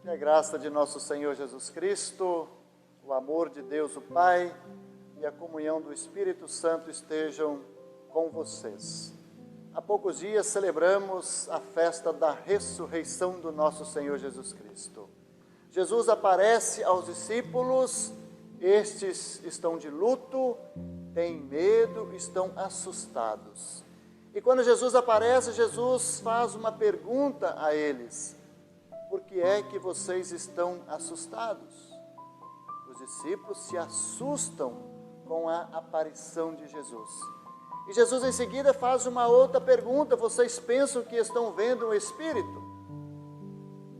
Que a graça de nosso Senhor Jesus Cristo, o amor de Deus o Pai e a comunhão do Espírito Santo estejam com vocês. Há poucos dias celebramos a festa da ressurreição do nosso Senhor Jesus Cristo. Jesus aparece aos discípulos, estes estão de luto, têm medo, estão assustados. E quando Jesus aparece, Jesus faz uma pergunta a eles: por que é que vocês estão assustados? Os discípulos se assustam com a aparição de Jesus. E Jesus em seguida faz uma outra pergunta: vocês pensam que estão vendo um espírito?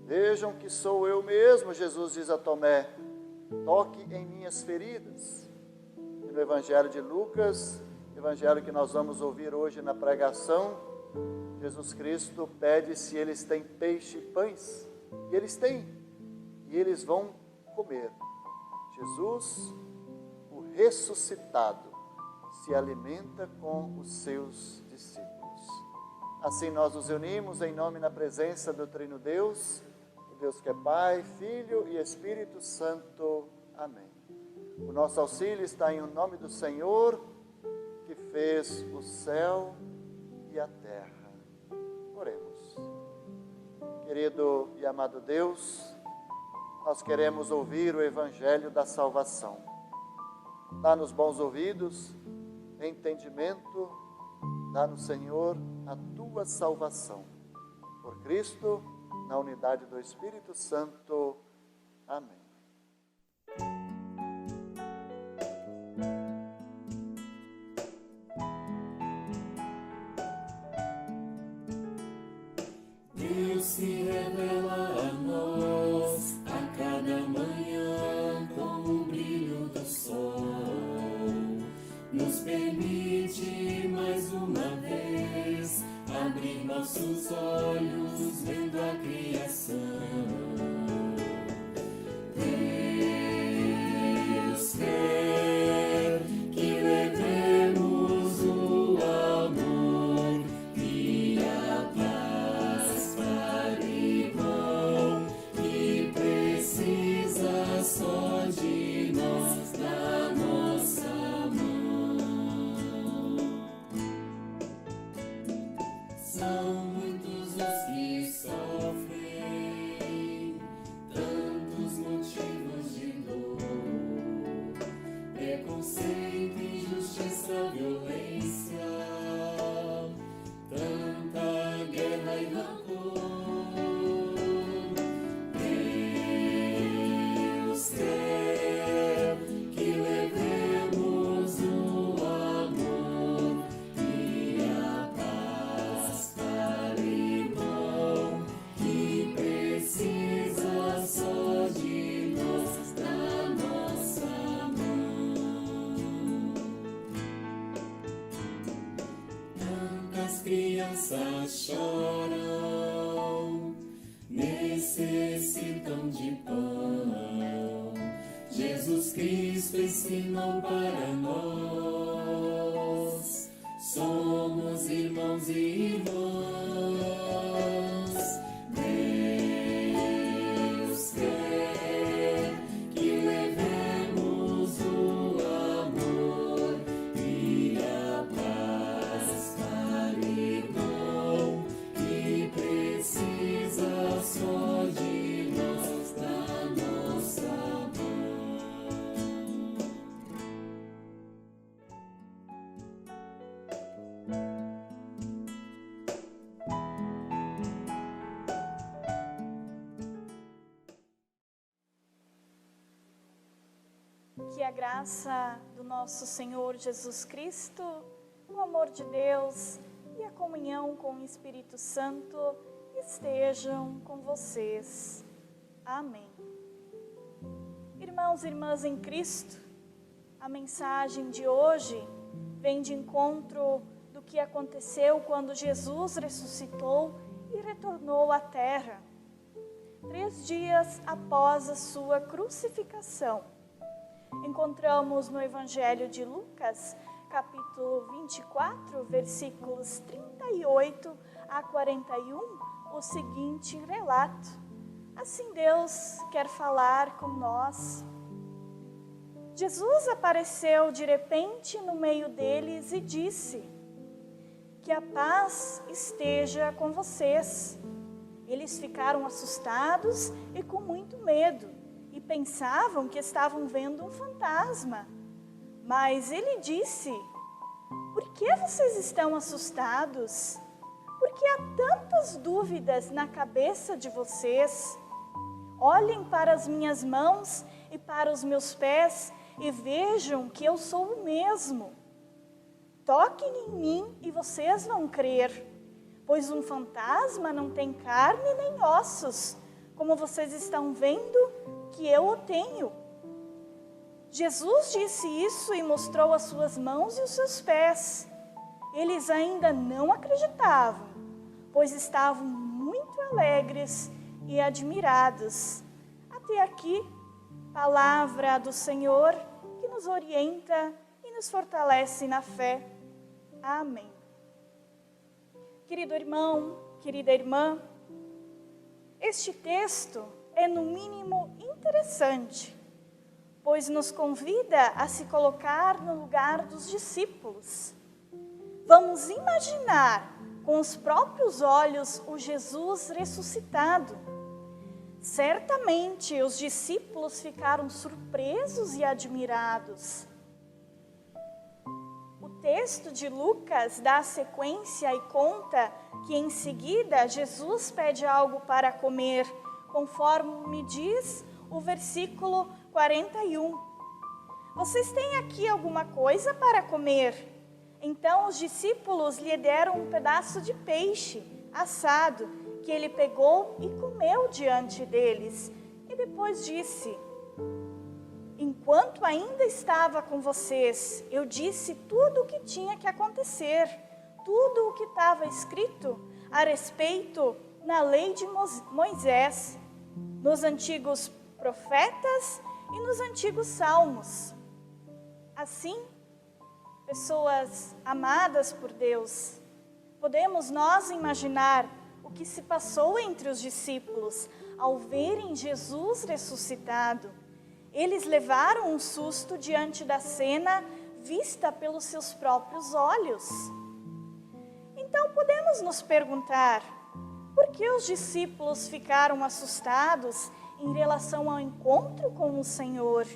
Vejam que sou eu mesmo, Jesus diz a Tomé, toque em minhas feridas. E no Evangelho de Lucas, Evangelho que nós vamos ouvir hoje na pregação, Jesus Cristo pede se eles têm peixe e pães. E eles têm, e eles vão comer. Jesus, o ressuscitado, se alimenta com os seus discípulos. Assim nós nos unimos em nome e na presença do Trino Deus, o Deus que é Pai, Filho e Espírito Santo. Amém. O nosso auxílio está em nome do Senhor, que fez o céu e a terra. Oremos. Querido e amado Deus, nós queremos ouvir o Evangelho da salvação. Dá-nos bons ouvidos, entendimento, dá-nos, Senhor, a Tua salvação. Por Cristo, na unidade do Espírito Santo. Amém. Deus se revela a nós a cada manhã com o brilho do sol. Nos permite mais uma vez abrir nossos olhos vendo a criação. Deus quer que levemos o amor e a paz para o irmão que precisa só de nós, da nossa mão. São muitos os que sofrem, tantos motivos de dor, preconceito, injustiça, violência, tanta guerra e rancor. Deus quer que levemos o amor e a paz para o irmão que precisa só de nós, da nossa mão. Tantas crianças choram, necessitam de pão. Jesus Cristo ensinou para nós, somos irmãos e irmãs. Deus quer que levemos o amor e a paz para o irmão que precisa só de nós, da nossa mão. Que a graça do nosso Senhor Jesus Cristo, o amor de Deus e a comunhão com o Espírito Santo estejam com vocês. Amém. Irmãos e irmãs em Cristo, a mensagem de hoje vem de encontro do que aconteceu quando Jesus ressuscitou e retornou à terra, 3 dias após a sua crucificação. Encontramos no Evangelho de Lucas, capítulo 24, versículos 38 a 41, o seguinte relato. Assim Deus quer falar com nós. Jesus apareceu de repente no meio deles e disse: que a paz esteja com vocês. Eles ficaram assustados e com muito medo e pensavam que estavam vendo um fantasma. Mas ele disse: por que vocês estão assustados? Por que há tantas dúvidas na cabeça de vocês? Olhem para as minhas mãos e para os meus pés e vejam que eu sou o mesmo. Toquem em mim e vocês vão crer, pois um fantasma não tem carne nem ossos, como vocês estão vendo que eu o tenho. Jesus disse isso e mostrou as suas mãos e os seus pés. Eles ainda não acreditavam, pois estavam muito alegres e admirados. Até aqui, palavra do Senhor que nos orienta e nos fortalece na fé. Amém. Querido irmão, querida irmã, este texto é no mínimo interessante, pois nos convida a se colocar no lugar dos discípulos. Vamos imaginar com os próprios olhos o Jesus ressuscitado. Certamente os discípulos ficaram surpresos e admirados. O texto de Lucas dá sequência e conta que em seguida Jesus pede algo para comer, conforme diz o versículo 41. Vocês têm aqui alguma coisa para comer? Então os discípulos lhe deram um pedaço de peixe assado, que ele pegou e comeu diante deles. E depois disse: enquanto ainda estava com vocês, eu disse tudo o que tinha que acontecer, tudo o que estava escrito a respeito na lei de Moisés, nos antigos profetas e nos antigos salmos. Assim, pessoas amadas por Deus, podemos nós imaginar o que se passou entre os discípulos ao verem Jesus ressuscitado. Eles levaram um susto diante da cena vista pelos seus próprios olhos. Então podemos nos perguntar, por que os discípulos ficaram assustados em relação ao encontro com o Senhor?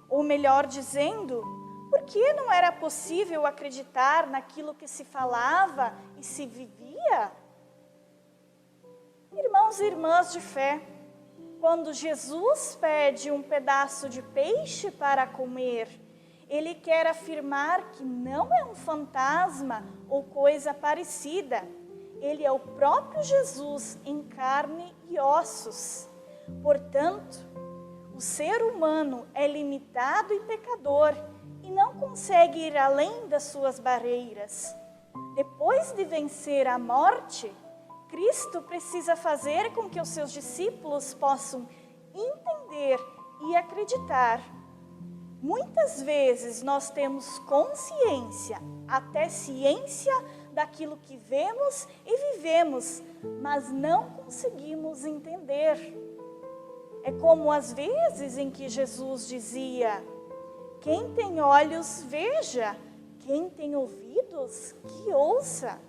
Ou melhor dizendo, por que não era possível acreditar naquilo que se falava e se vivia? Irmãos e irmãs de fé, quando Jesus pede um pedaço de peixe para comer, ele quer afirmar que não é um fantasma ou coisa parecida. Ele é o próprio Jesus em carne e ossos. Portanto, o ser humano é limitado e pecador e não consegue ir além das suas barreiras. Depois de vencer a morte, Cristo precisa fazer com que os seus discípulos possam entender e acreditar. Muitas vezes nós temos consciência, até ciência, daquilo que vemos e vivemos, mas não conseguimos entender. É como as vezes em que Jesus dizia: quem tem olhos, veja, quem tem ouvidos, que ouça.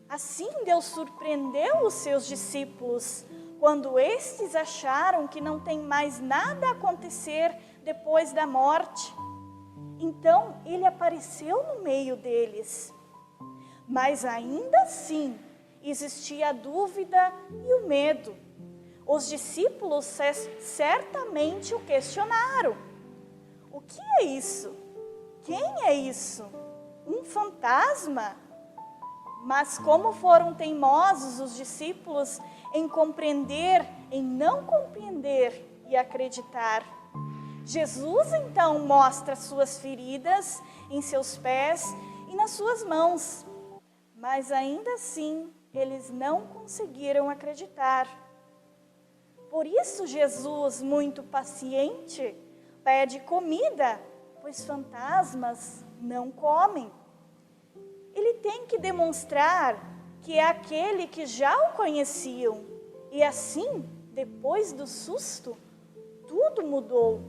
Assim Deus surpreendeu os seus discípulos, quando estes acharam que não tem mais nada a acontecer depois da morte. Então ele apareceu no meio deles. Mas ainda assim existia a dúvida e o medo. Os discípulos certamente o questionaram. O que é isso? Quem é isso? Um fantasma? Mas como foram teimosos os discípulos em compreender, em não compreender e acreditar. Jesus então mostra suas feridas em seus pés e nas suas mãos. Mas ainda assim, eles não conseguiram acreditar. Por isso Jesus, muito paciente, pede comida, pois fantasmas não comem. Ele tem que demonstrar que é aquele que já o conheciam, e assim depois do susto, tudo mudou.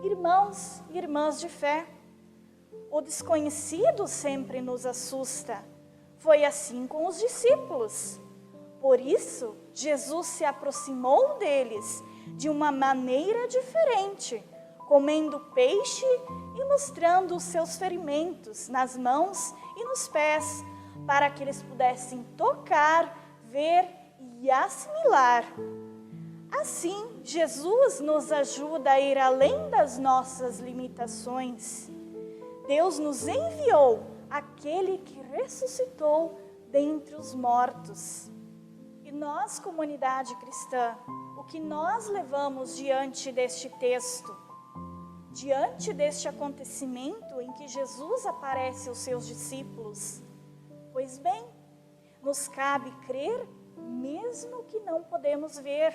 Irmãos e irmãs de fé, o desconhecido sempre nos assusta. Foi assim com os discípulos. Por isso, Jesus se aproximou deles de uma maneira diferente, comendo peixe e mostrando os seus ferimentos nas mãos e nos pés, para que eles pudessem tocar, ver e assimilar. Assim, Jesus nos ajuda a ir além das nossas limitações. Deus nos enviou aquele que ressuscitou dentre os mortos. E nós, comunidade cristã, o que nós levamos diante deste texto? Diante deste acontecimento em que Jesus aparece aos seus discípulos? Pois bem, nos cabe crer mesmo que não podemos ver.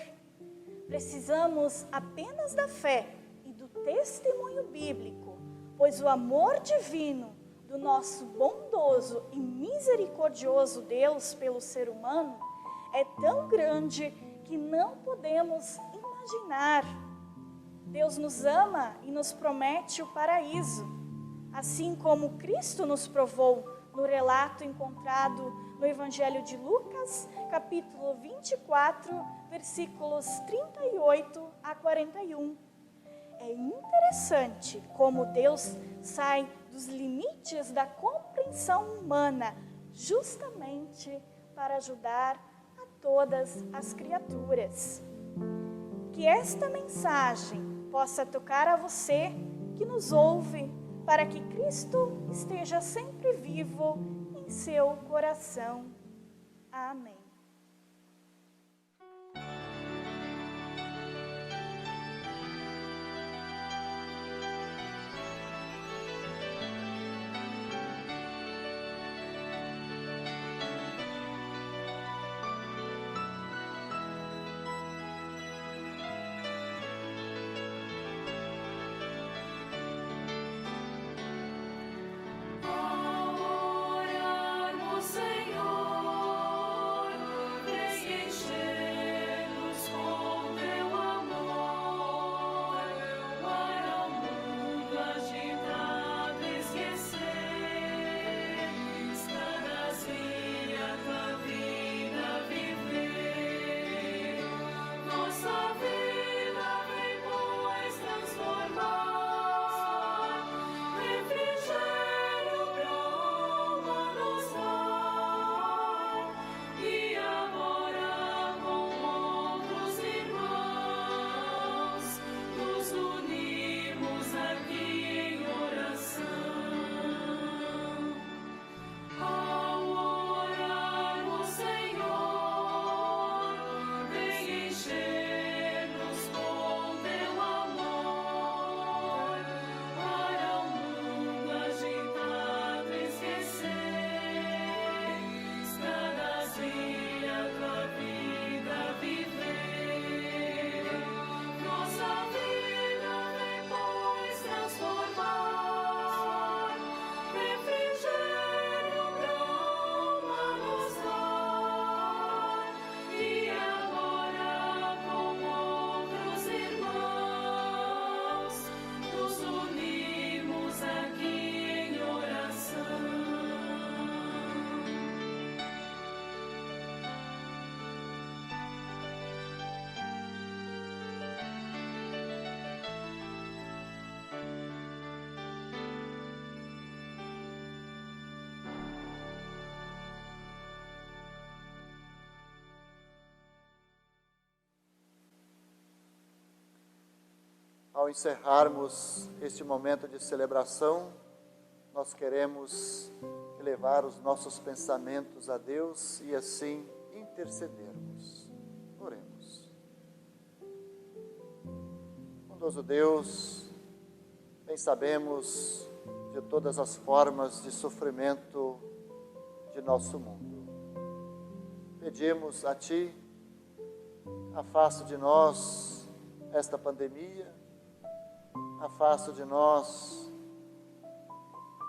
Precisamos apenas da fé e do testemunho bíblico, pois o amor divino do nosso bondoso e misericordioso Deus pelo ser humano é tão grande que não podemos imaginar. Deus nos ama e nos promete o paraíso, assim como Cristo nos provou no relato encontrado no Evangelho de Lucas, capítulo 24, versículos 38 a 41. É interessante como Deus sai dos limites da compreensão humana, justamente para ajudar a todas as criaturas. Que esta mensagem possa tocar a você que nos ouve, para que Cristo esteja sempre vivo em seu coração. Amém. Ao encerrarmos este momento de celebração, nós queremos elevar os nossos pensamentos a Deus e assim intercedermos. Oremos. Bondoso Deus, bem sabemos de todas as formas de sofrimento de nosso mundo. Pedimos a Ti, afasta de nós esta pandemia, afasta de nós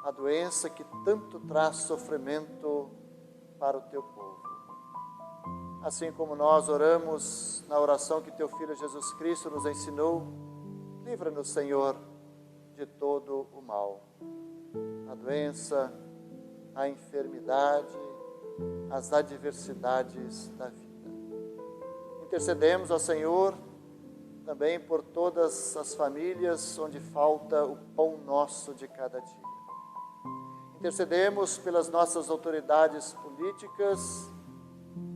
a doença que tanto traz sofrimento para o Teu povo. assim como nós oramos na oração que teu Filho Jesus Cristo nos ensinou, livra-nos, Senhor, de todo o mal, a doença, a enfermidade, as adversidades da vida. Intercedemos ao Senhor também por todas as famílias onde falta o pão nosso de cada dia. Intercedemos pelas nossas autoridades políticas,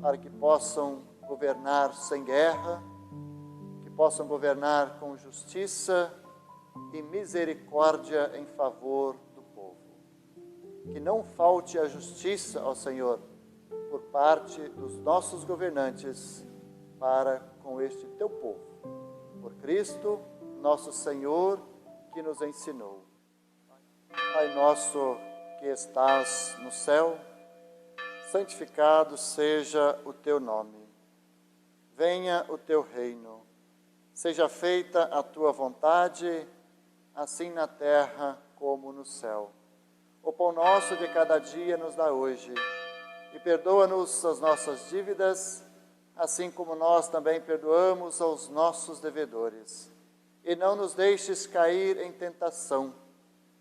para que possam governar sem guerra, que possam governar com justiça e misericórdia em favor do povo. Que não falte a justiça ao Senhor por parte dos nossos governantes para com este teu povo. Por Cristo, nosso Senhor, que nos ensinou. Pai nosso que estás no céu, santificado seja o teu nome. Venha o teu reino. Seja feita a tua vontade, assim na terra como no céu. O pão nosso de cada dia nos dá hoje. E perdoa-nos as nossas dívidas, assim como nós também perdoamos aos nossos devedores. E não nos deixes cair em tentação,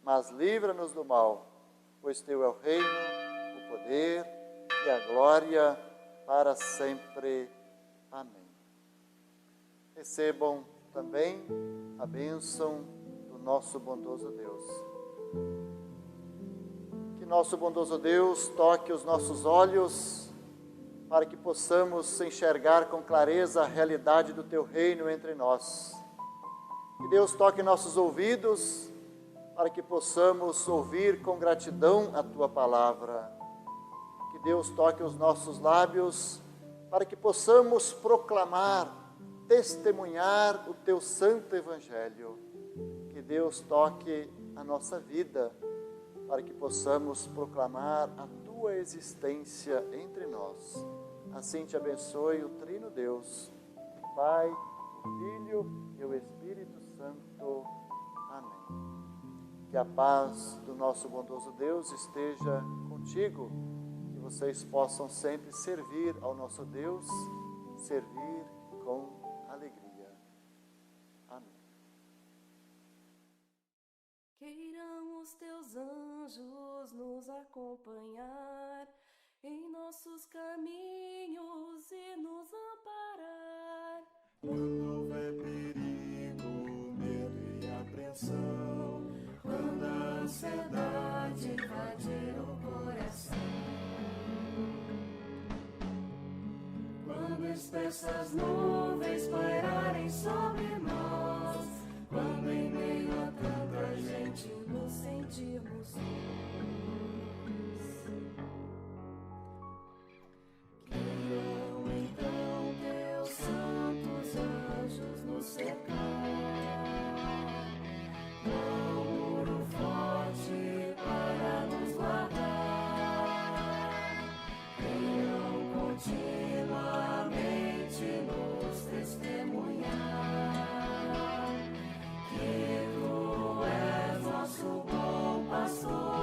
mas livra-nos do mal, pois teu é o reino, o poder e a glória para sempre. Amém. Recebam também a bênção do nosso bondoso Deus. Que nosso bondoso Deus toque os nossos olhos para que possamos enxergar com clareza a realidade do teu reino entre nós. Que Deus toque nossos ouvidos para que possamos ouvir com gratidão a tua palavra. Que Deus toque os nossos lábios para que possamos proclamar, testemunhar o teu santo evangelho. Que Deus toque a nossa vida para que possamos proclamar a tua existência entre nós. Assim te abençoe o Trino Deus, o Pai, o Filho e o Espírito Santo. Amém. Que a paz do nosso bondoso Deus esteja contigo, que vocês possam sempre servir ao nosso Deus, servir com alegria. Amém. Queiram os teus anjos nos acompanhar em nossos caminhos e nos amparar. Quando houver perigo, medo e apreensão, quando a ansiedade invadir o coração, quando espessas nuvens pairarem sobre nós, quando em meio a tanta gente nos sentirmos sós, queiram então teus santos anjos nos cercar, com um muro forte para nos guardar, queiram continuamente nos testemunhar que tu és nosso bom pastor.